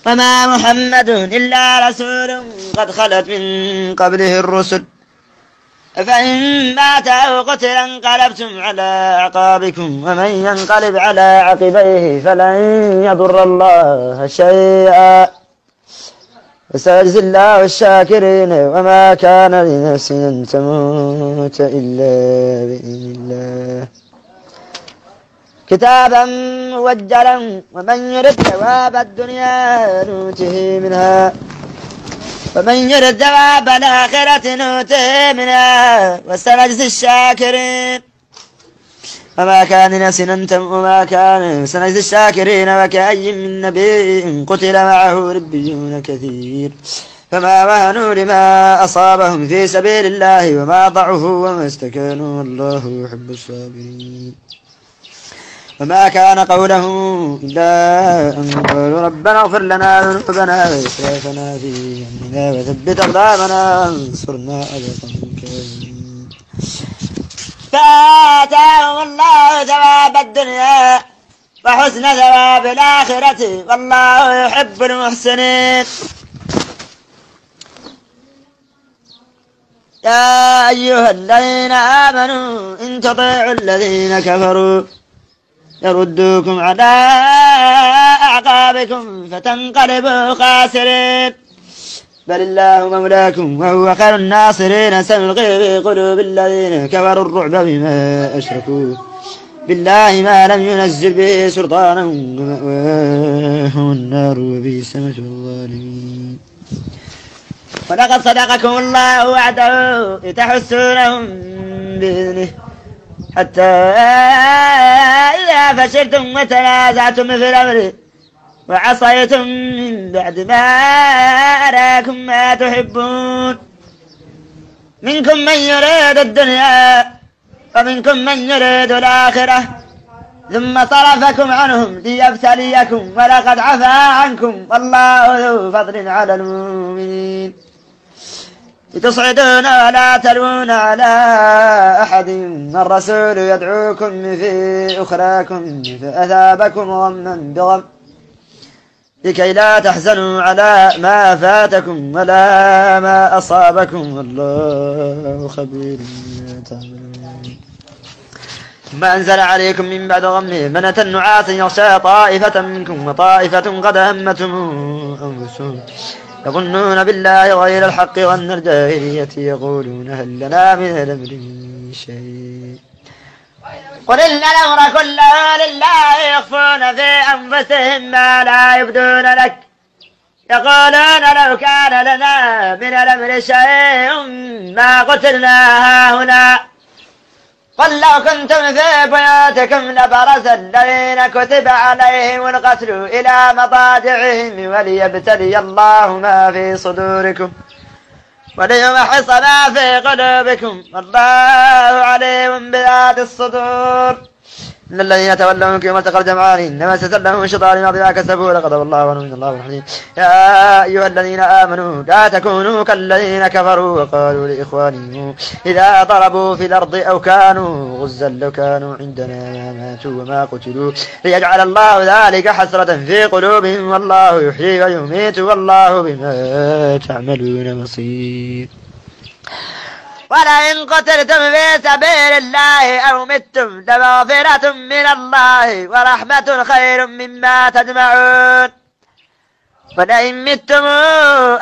وما محمد إلا رسول قد خلت من قبله الرسل فإن مات أو قتل انقلبتم على أعقابكم ومن ينقلب على عقبيه فلن يضر الله شيئا وسيجزي الله الشاكرين وما كان لنفس أن تموت إلا بإذن الله كتابا موجلا ومن يرد ثواب الدنيا نوته منها ومن يرد ثواب الآخرة نوته منها وسنجزي الشاكرين وما كان لنفس أن وما كان سنجزي الشاكرين وكأي من نبي قتل معه ربيون كثير فما وهنوا لما أصابهم في سبيل الله وما ضعفوا وما استكانوا والله يحب الصابرين وما كان قولهم إلا أن قالوا ربنا اغفر لنا ذنوبنا وإسرافنا في أمرنا وثبت أقدامنا وانصرنا على القوم الكافرين فآتاهم الله ثواب الدنيا وحسن ثواب الآخرة والله يحب المحسنين يا أيها الذين آمنوا إن تطيعوا الذين كفروا يردوكم على أعقابكم فتنقلبوا خاسرين بل الله مولاكم وهو خير الناصرين سنلقي في قلوب الذين كفروا الرعب بما أشركوا بالله ما لم ينزل به سلطانا ومأواهم النار وبئس مثوى الظالمين ولقد صدقكم الله وعده لتحسونهم بإذنه حتى إذا فشلتم وتنازعتم في الأمر وعصيتم من بعد ما أراكم ما تحبون منكم من يريد الدنيا ومنكم من يريد الآخرة ثم صرفكم عنهم ليبتليكم ولقد عفا عنكم والله ذو فضل على المؤمنين لتصعدون ولا تلوون على أحد الرسول يدعوكم في أخراكم فأثابكم غما بغم لكي لا تحزنوا على ما فاتكم ولا ما أصابكم والله خبير بما تعملون ثم أنزل عليكم من بعد غمه منة نعاسا يغشى طائفة منكم وطائفة قد همتهم أنفسهم يظنون بالله غير الحق ظن الجاهلية يقولون هل لنا من الأمر من شيء قل إن الأمر كله لله يخفون في أنفسهم ما لا يبدون لك يقولون لو كان لنا من الأمر شيء ما قتلنا هاهنا قل لو كنتم في بيوتكم لبرز الذين كتب عليهم القتل إلى مضاجعهم وليبتلي الله ما في صدوركم وليمحص ما في قلوبكم والله عليم بذات الصدور إن الذين تولوا منكم يوم التقى الجمعان إنما استزلهم من شيطان بما كسبوا لقد والله عنهم من الله الحليم يا أيها الذين آمنوا لا تكونوا كالذين كفروا وقالوا لإخوانهم إذا ضربوا في الأرض أو كانوا غزا لو كانوا عندنا ما ماتوا وما قتلوا ليجعل الله ذلك حسرة في قلوبهم والله يحيي ويميت والله بما تعملون بصير ولئن قتلتم في سبيل الله أو متم لمغفرة من الله ورحمة خير مما تجمعون ولئن متم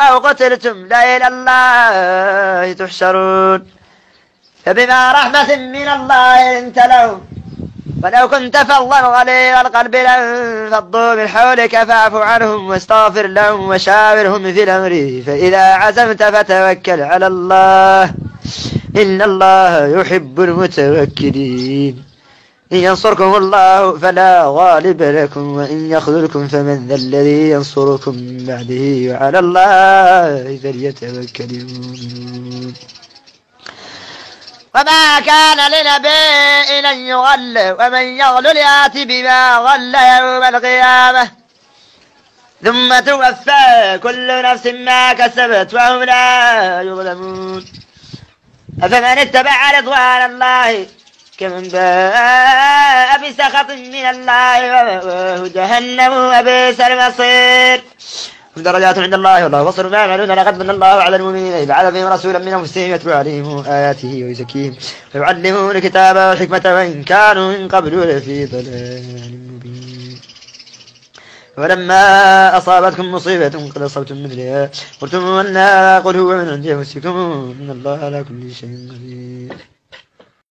أو قتلتم لإلى الله تحشرون فبما رحمة من الله لنت لهم ولو كنت فظا غليظ القلب لانفضوا من حولك فاعف عنهم واستغفر لهم وشاورهم في الأمر فإذا عزمت فتوكل على الله إن الله يحب المتوكلين إن ينصركم الله فلا غالب لكم وإن يخذلكم فمن ذا الذي ينصركم من بعده وعلى الله فليتوكل المؤمنون وما كان لنبي أن يغل ومن يغل يأت بما غل يوم القيامة ثم توفى كل نفس ما كسبت وهم لا يظلمون أفمن اتبع رضوان الله كمن باء بسخط من الله ومأواه جهنم وبئس المصير. درجات عند الله والله بصر ما يعملون. لقد من الله على المؤمنين إذ بعث فيهم رسولا من أنفسهم يتلو عليهم آياته ويزكيهم ويعلمهم الكتاب والحكمة وإن كانوا من قبل لفي ضلال مبين. ولما أصابتكم مصيبة قد أصبتم مثلها قلتم أن قل هو من عند أنفسكم إن الله على كل شيء قدير.